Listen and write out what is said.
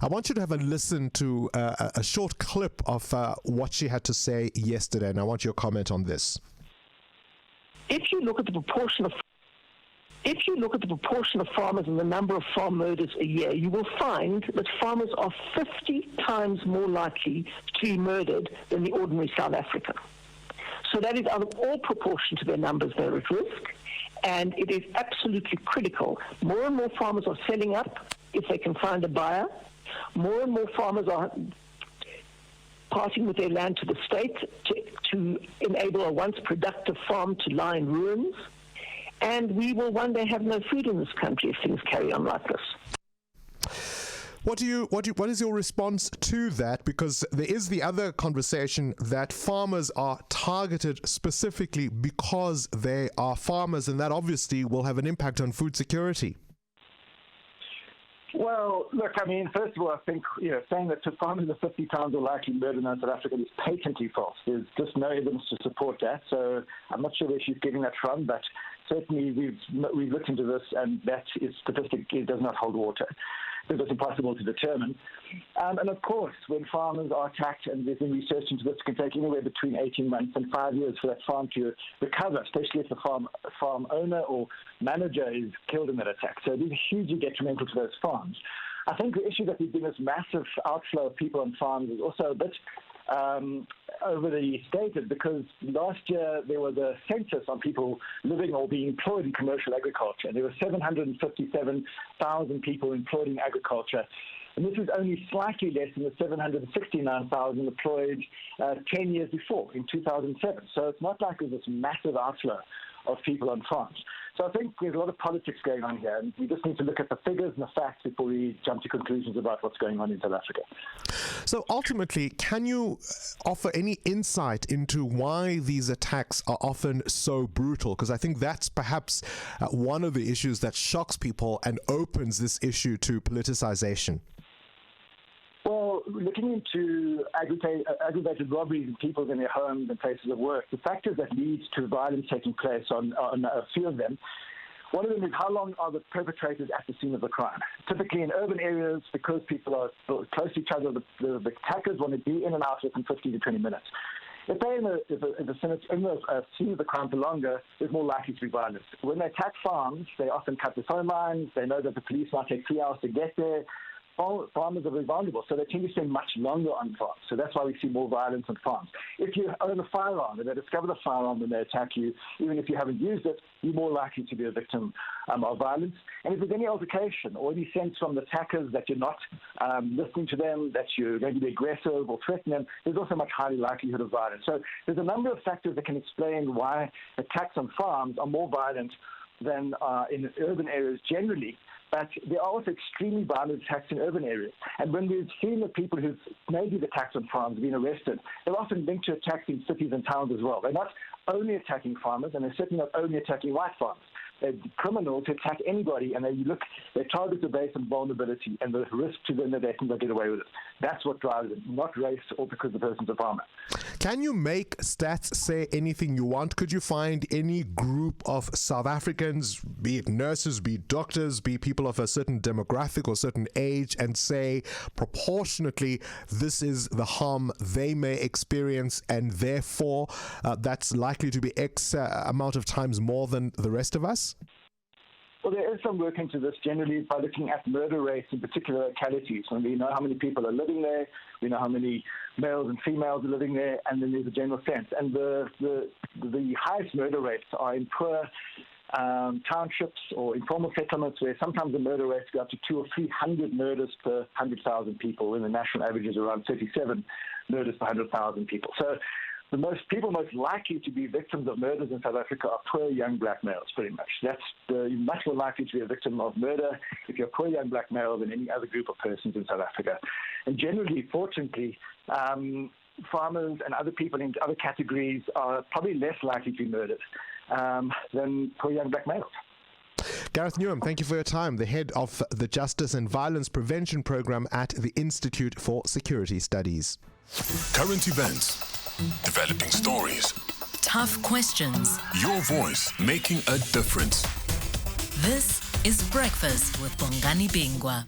I want you to have a listen to a short clip of what she had to say yesterday, and I want your comment on this. If you look at the proportion of farmers and the number of farm murders a year, you will find that farmers are 50 times more likely to be murdered than the ordinary South African. So that is out of all proportion to their numbers, they're at risk, and it is absolutely critical. More and more farmers are selling up if they can find a buyer. More and more farmers are parting with their land to the state to enable a once productive farm to lie in ruins. And we will one day have no food in this country if things carry on like this. What is your response to that? Because there is the other conversation that farmers are targeted specifically because they are farmers, and that obviously will have an impact on food security. Well, look, I mean, first of all, I think saying that farmers are 50 times more likely murdered in South Africa is patently false. There's just no evidence to support that. So I'm not sure where she's getting that from, but certainly we've looked into this, and that is statistic. It does not hold water. It's impossible to determine. And of course, when farmers are attacked, and there's been research into this, it can take anywhere between 18 months and 5 years for that farm to recover, especially if the farm owner or manager is killed in that attack. So it is hugely detrimental to those farms. I think the issue that there's been this massive outflow of people on farms is also a bit overly stated, because last year there was a census on people living or being employed in commercial agriculture. There were 757,000 people employed in agriculture. And this is only slightly less than the 769,000 employed 10 years before, in 2007. So it's not like there's this massive outflow of people on farms. So I think there's a lot of politics going on here, and we just need to look at the figures and the facts before we jump to conclusions about what's going on in South Africa. So ultimately, can you offer any insight into why these attacks are often so brutal? Because I think that's perhaps one of the issues that shocks people and opens this issue to politicization. Well, looking into aggravated robberies of people in their homes and places of work, the factors that lead to violence taking place on a few of them. One of them is how long are the perpetrators at the scene of the crime? Typically in urban areas, because people are close to each other, the attackers want to be in and out within 15 to 20 minutes. If they're in the scene of the crime for longer, there's more likely to be violence. When they attack farms, they often cut the phone lines. They know that the police might take 3 hours to get there. Farmers are very vulnerable, so they tend to spend much longer on farms. So that's why we see more violence on farms. If you own a firearm and they discover the firearm when they attack you, even if you haven't used it, you're more likely to be a victim of violence. And if there's any altercation or any sense from the attackers that you're not listening to them, that you're going to be aggressive or threaten them, there's also much higher likelihood of violence. So there's a number of factors that can explain why attacks on farms are more violent than in urban areas generally. But there are also extremely violent attacks in urban areas. And when we've seen the people who've made these attacks on farms been arrested, they're often linked to attacks in cities and towns as well. They're not only attacking farmers, and they're certainly not only attacking white farmers. They're criminals who attack anybody, and their targets are based on vulnerability and the risk to them that they can get away with it. That's what drives it, not race or because the person's a farmer. Can you make stats say anything you want? Could you find any group of South Africans, be it nurses, be it doctors, be people of a certain demographic or certain age, and say proportionately this is the harm they may experience, and therefore that's likely to be X amount of times more than the rest of us? Well, there is some work into this generally by looking at murder rates in particular localities. And we know how many people are living there, we know how many males and females are living there, and then there's a general sense. And the highest murder rates are in poor townships or informal settlements, where sometimes the murder rates go up to 200 or 300 murders per 100,000 people, when the national average is around 37 murders per 100,000 people. So the most likely to be victims of murders in South Africa are poor young black males, pretty much. You're much more likely to be a victim of murder if you're a poor young black male than any other group of persons in South Africa. And generally, fortunately, farmers and other people in other categories are probably less likely to be murdered than poor young black males. Gareth Newham, thank you for your time, the head of the Justice and Violence Prevention Program at the Institute for Security Studies. Current events, developing stories, tough questions, your voice making a difference. This is Breakfast with Bongani Bingwa.